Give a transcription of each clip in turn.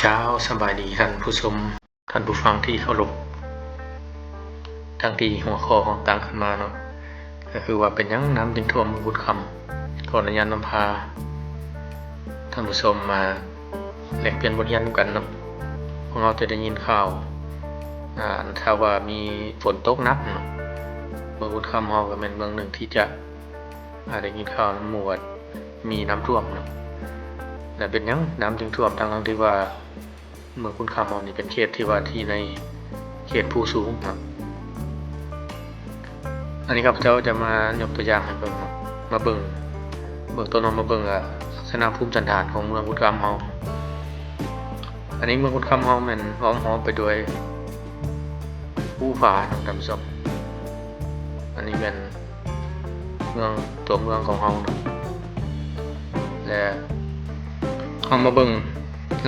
เช้าสบายดีท่านผู้ชมท่านผู้ฟังที่เคารพทั้งที่หัวข้อของต่างขึ้นมาเนาะก็คือว่าเป็นยังน้ำจึงท่วมเมืองกุดคำขออนุญาตนำพาท่านผู้ชมมาแลกเปลี่ยนบทเรียนกันเนาะพวกเราจะได้ยินข่าวถ้าว่ามีฝนตกหนักเนาะเมืองกุดคำเราก็เป็นเมืองหนึ่งที่จะได้ยินข่าวหมู่มีน้ำท่วมเนาะแต่เป็นยังน้ำจึงท่วมทั้งที่ว่าเมืองกุดคำเรานี่เป็นเขตที่ว่าที่ในเขตภูสูงเนาะอันนี้ครับเจ้าจะมายกตัวอย่างให้เบิ่งมาเบิ่งต้นมาเบิ่งลักษณะภูมิสันฐานของเมืองกุดคำเราอันนี้เมืองกุดคำเรามันล้อมรอบไปด้วยภูผาท่านผู้ชมอันนี้เป็นตัวเมืองของเราและเอามาเบิ่ง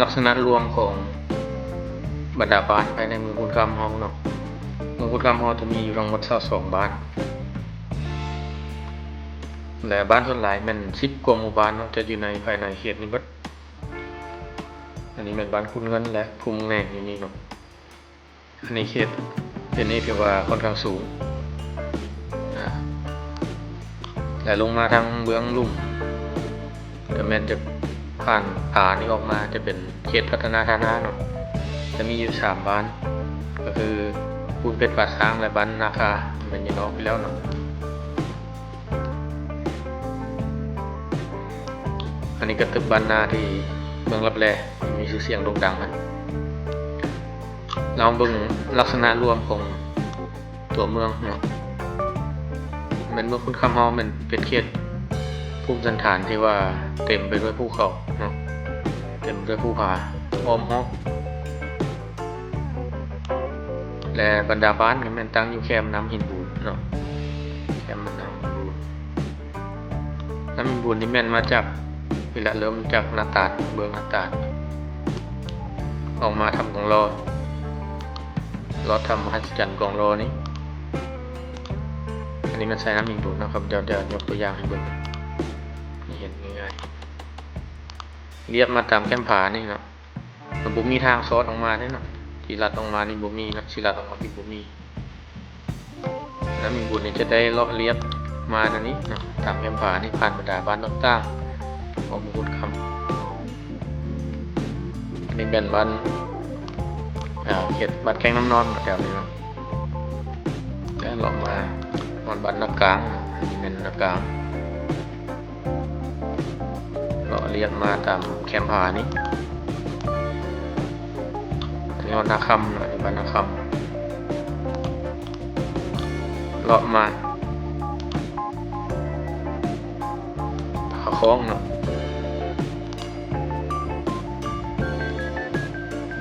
ลักษณะรวมของบรรดาบ้านภายในเมืองกุดคำเราเนาะเมืองกุดคำเราจะมีอยู่ทั้งหมด22บ้านและบ้านส่วนหลายมัน10กว่าหมู่บ้านเนาะจะอยู่ในภายในเขตนี้เบิดอันนี้เป็นบ้านคุณเงินและภูมิแหน่งอยู่นี่เนาะอันนี้เขตเป็นนี้ที่ว่าค่อนข้างสูงและลงมาทางเบื้องลุ่มแต่แม้จะผ่านผานี้ออกมาจะเป็นเขตพัฒนาฐานะเนาะจะมีอยู่3บ้านก็คือปูนเป็ดป่าช้างและบ้านนาคามันยังออกไปแล้วเนาะอันนี้ก็ตึกบ้านนาที่เมืองลับแลมีชื่อเสียงโด่งดังนะเราเบิ่งลักษณะรวมของตัวเมืองเนาะมันเมืองกุดคำเรามันเป็นเขตภูมิสันฐานที่ว่าเต็มไปด้วยภูเขาเนาะเต็มด้วยภูผาอ้อมฮอกและบรรดาบ้านก็มันตั้งอยู่แคมน้ำหินบูนเนาะแคมน้ำหินบูนนี่แม่นมาจากเวลาเริ่มจากนาตาดเบืองนาตาดออกมาทำกองรอทำมหัศจรรย์กองรอนี้อันนี้มันใช้น้ำหินบูนนะครับเดี๋ยวยกตัวอย่างให้เบิ่งเห็นง่ายๆเรียบมาตามแคมผานี่เนาะมันบุมีทางซอสออกมาได้เนาะที่ลัดออกมานี่บุมีนะที่ลัดออกมาที่บุมีน้ำหินบูนนี่จะได้เลาะเรียบมาอันนี้เนาะตามแคมผานี่ผ่านบรรดาบ้านต่างๆของเมืองกุดคำอันนี้เป็นบ้านเขตบ้านแข้งน้ำนอนแถวนี้เนาะแล้วลงมาบ้านนากลางอันนี้เป็นนากลางก็เรียกมาตามแคมผานี้อันนี้นาคำนะบ้านนาคำเลาะมาผาคล้องเนาะ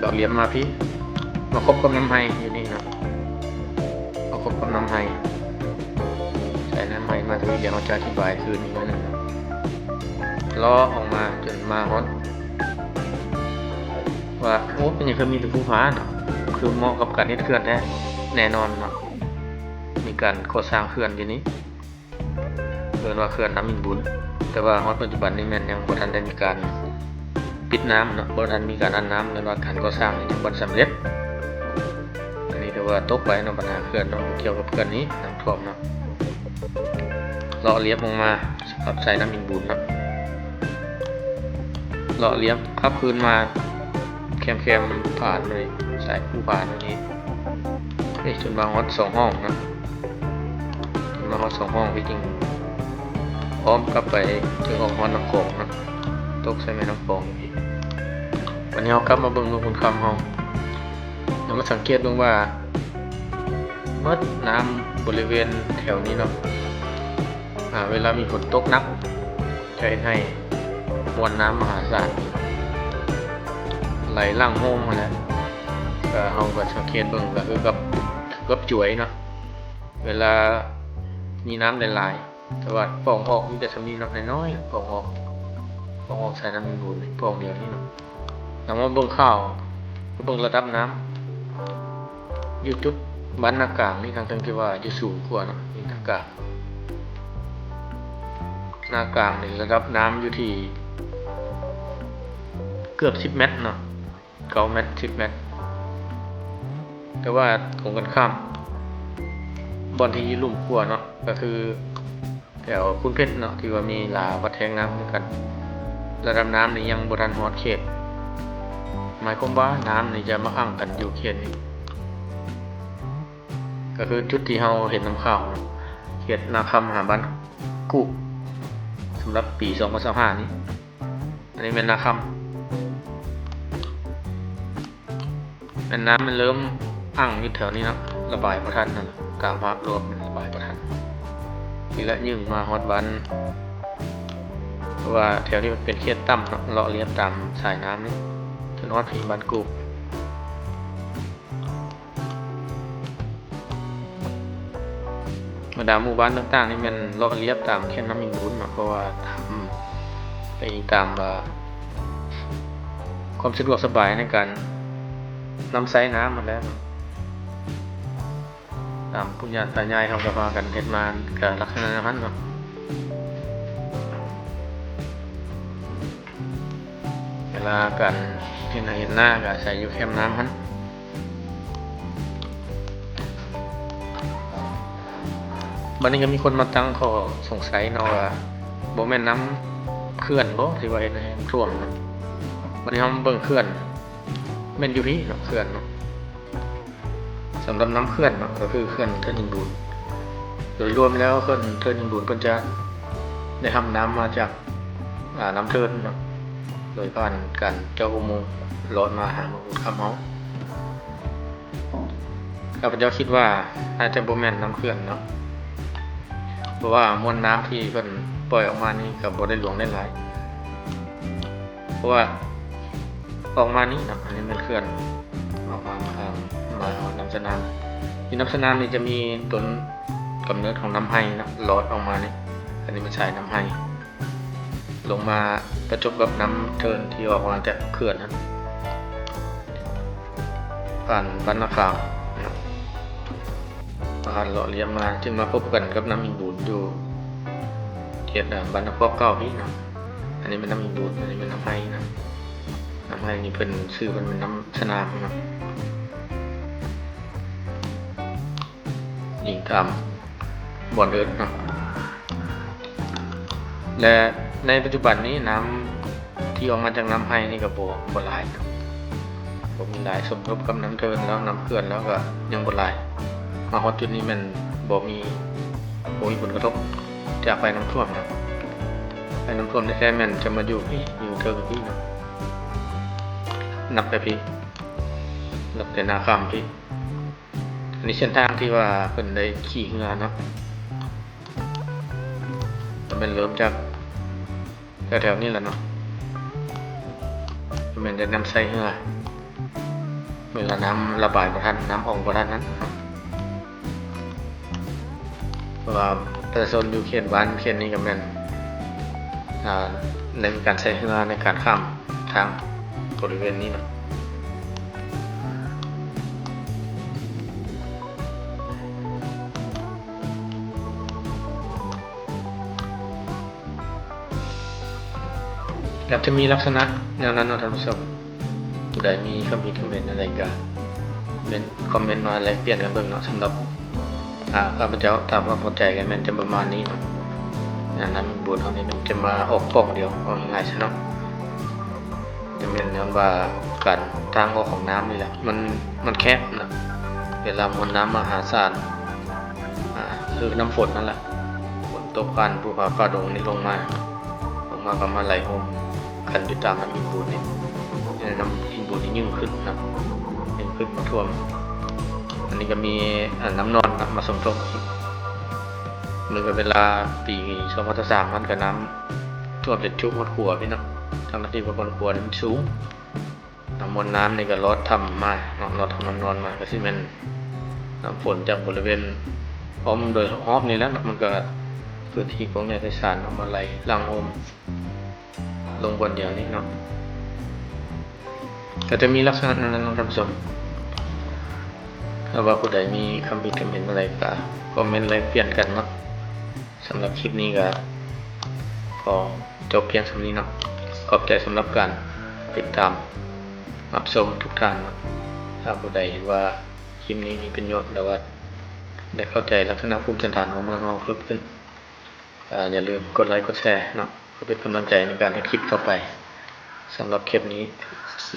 ดอกเลี้ยมมาพี่มาคบกับน้ำไห้อยู่นี่เนาะมาคบกับน้ำไห้ใส่น้ำไห้มาทีเดี๋ยวเราจะอธิบายคืนนี้ไว้นะล้อออกมาจนมาฮอตว่าโอ้เป็นอย่างเคยมีแต่ภูผาเนาะคือเหมาะกับการเฮ็ดเขื่อนแน่นอนเนาะมีการก่อสร้างเขื่อนอยู่นี้เรียกว่าเขื่อนน้ำหินบุญแต่ว่าฮอตปัจจุบันนี้มันยังบ่ทันได้มีการปิดน้ำเนาะบ่ทันมีการอัดน้ำและว่าการก่อสร้างยังบ่สำเร็จอันนี้แต่ว่าตกไปเนาะปัญหาเขื่อนเนาะเกี่ยวกับเขื่อนนี้น้ำท่วมเนาะเลาะเลียบลงมาสำหรับใส่น้ำหินบุญเนาะเลาะเลียบขับคืนมาแคมผ่านเลยสายผู้ผ่านตรงนี้จนมาฮอต2ห้องนะจนมาฮอต2ห้องที่จริงพร้อมกลับไปถึงออกฮอตน้ำโขงนะตกใส่แม่น้ำโขงอีกวันนี้เรากลับมาเบิ่งเมืองกุดคำเรามาสังเกตดูว่าเมื่อน้ำบริเวณแถวนี้เนาะเวลามีฝนตกหนักจะให้มวลน้ำมหาศาลไหลหลั่งโฮมมาแล้วก็เราก็สังเกตเบิ่งก็คือกับจ่วยเนาะเวลามีน้ำหลายๆแต่ว่าปล่องออกมีแต่สำนีเนาะน้อยๆปล่องออกใส่น้ำมันบูนปล่องเดียวนี่เนาะแล้วมาเบิ่งข้าวเบิ่งระดับน้ำอยู่จุดบ้านนากลางนี่ทางที่ว่าจะสูงกว่าเนาะนี่นากลางนี่ระดับน้ำอยู่ที่เกือบ10 เมตรเนาะ 9 เมตร 10 เมตรแต่ว่าตรงกันข้ามบอนที่ลุ่มกว่าเนาะก็คือแถวคุณเพชรเนาะที่ว่ามีลาวัดแทงน้ำเหมือนกันระดับน้ำนี่ยังบ่ทันฮอดเขตหมายความว่าน้ำนี่จะมาอั่งกันอยู่เขตนี้ก็คือจุดที่เราเห็นน้ำข่าวเนาะเขตนาคำหาบ้านกุสำหรับปี2025นี้อันนี้เป็นนาคำเป็นน้ำมันเริ่มอั่งอยู่แถวนี้นะระบายประทันนั่นกลางภาพรวมระบายประทันทีละยิ่งมาฮอดบ้านเพราะว่าแถวนี้มันเป็นเขตต่ำเนาะเลาะเลียบตามสายน้ำนี่จนฮอดผีบ้านกุบรรดาหมู่บ้านต่างๆนี่มันเลาะเลียบตามแค่น้ำมินบุญเพราะว่าทำไปตามความสะดวกสบายในการนำไซน้ำมาแล้วตามปุญญาตายายเขาก็พากันเฮ็ดมากับลักษณะนั้นเนาะเวลากันเห็นหน้าก็ใส่อยู่แคมน้ำฮั่นบัดนี้ก็มีคนมาตั้งข้อสงสัยเนาะว่าบ่แม่นน้ำเขื่อนบ่ที่ว่าเฮ็ดให้ท่วมเนาะบัดนี้เฮาเบิ่งเขื่อนแม่นอยู่พี่เนาะเขื่อนเนาะสำหรับน้ำเขื่อนเนาะก็คือเขื่อนเทินหินบูนโดยรวมแล้วเขื่อนเทินหินบูนเพิ่นจะได้ทำน้ำมาจากน้ำเทินเนาะโดยผ่านการเจ้าอุโมงค์ลอดมาหาเมืองคำเฮาข้าพเจ้าคิดว่าอาจจะบ่แม่นน้ำเขื่อนเนาะเพราะว่ามวลน้ำที่เพิ่นปล่อยออกมานี่ก็บ่ได้หลวงได้หลายเพราะว่าออกมานี่เนาะอันนี้เป็นเขื่อนออกมาน้ำสนามที่น้ำสนามนี่จะมีต้นกำเนิดของน้ำไห้นะลอดออกมานี่อันนี้มันใช้น้ำไห้ลงมาประจบกับน้ำเทินที่ออกมาจากเขื่อนนั้นผ่านบ้านนาคาวนะผ่านเลาะเลียมมาจึงมาพบกันกับน้ำอินบูนอยู่เขตบ้านนาคาวเก้าพี่นะอันนี้เป็นน้ำอินบูนอันนี้เป็นน้ำไห้นะน้ำไห้นี่เป็นชื่อเป็นน้ำสนามนะยิงตามบ่อนเอิร์ธเนาะและในปัจจุบันนี้น้ำที่ออกมาจากน้ำไห้นี่ก็บ่หลายบ่มีหลายสมทบกับน้ำเทินแล้วน้ำเขื่อนแล้วก็ยังบ่หลายมาฮอดจุดนี้มันบ่มีผลกระทบจากไฟน้ำท่วมนะไฟน้ำท่วมแท้ๆมันจะมาอยู่เทิงพี่เนาะนับแต่พี่นับแต่นาคำพี่อันนี้เส้นทางที่ว่าเพิ่นได้ขี่เรือเนาะมันเริ่มจากแถวๆนี้แหละเนาะมันจะนำใส่เรือเวลาน้ำระบายบ่ทันน้ำออกบ่ทันนั้นเพราะว่าประชาชนอยู่เขตบ้านเขตนี้ก็แม่นในการใช้เรือในการข้ามทางบริเวณนี้เนาะอยากจะมีลักษณะแนวนั้นเนาะท่านผู้ชมผู้ใดมีคำคิดคอมเมนต์อะไรก็เป็นคอมเมนต์มาแลกเปลี่ยนกันเบิ่งเนาะสำหรับข้าพเจ้าตามความเข้าใจกันมันจะประมาณนี้เนาะน้ำบุญเขานี่มันจะมาออกปล่องเดียวเอาง่ายๆใช่เนาะจะเป็นเรื่องว่าการทางออกของน้ำนี่แหละมันแคบนะเวลามวลน้ำมหาศาลคือน้ำฝนนั่นแหละฝนตกผ่านภูเขาฟ้าดงนี่ลงมาก็มาไหลโฮมกันอยู่ตามน้ำอินบูนนี่น้ำอินบูนนี่ยิ่งขึ้นนะยิ่งขึ้นมาท่วมอันนี้ก็มีน้ำนอนมาสมทบเมื่อเวลาปี2023มันกับน้ำท่วมเสร็จชุบหมดขัวพี่เนาะทางที่บนขัวมันสูงน้ำมวลน้ำนี่ก็ลดทำมาลดทำน้ำนอนมาก็สิเป็นน้ำฝนจากบริเวณอ้อมโดยอ้อมนี่แล้วมันก็พื้นที่ของเนี่ยได้สารออกมาไหลหลังโฮมลงบนเดียวนี้เนาะแต่จะมีลักษณะนั้นท่านผู้ชมถ้าว่าผู้ใดมีคำคิดเห็นอะไรก็คอมเมนต์อะไรเปลี่ยนกันเนาะสำหรับคลิปนี้ก็ขอจบเพียงเท่านี้เนาะขอบใจสำหรับการติดตาม รับชมทุกท่านถ้าผู้ใดเห็นว่าคลิปนี้มีประโยชน์แล้วว่าได้เข้าใจลักษณะภูมิสันฐานของเมืองเราเพิ่มขึ้นอย่าลืมกดไลค์กดแชร์เนาะเพื่อเป็นกำลังใจในการทำคลิปต่อไปสำหรับคลิปนี้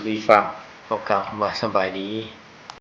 รีฟาร์มขอกล่าวคำว่าสบายดี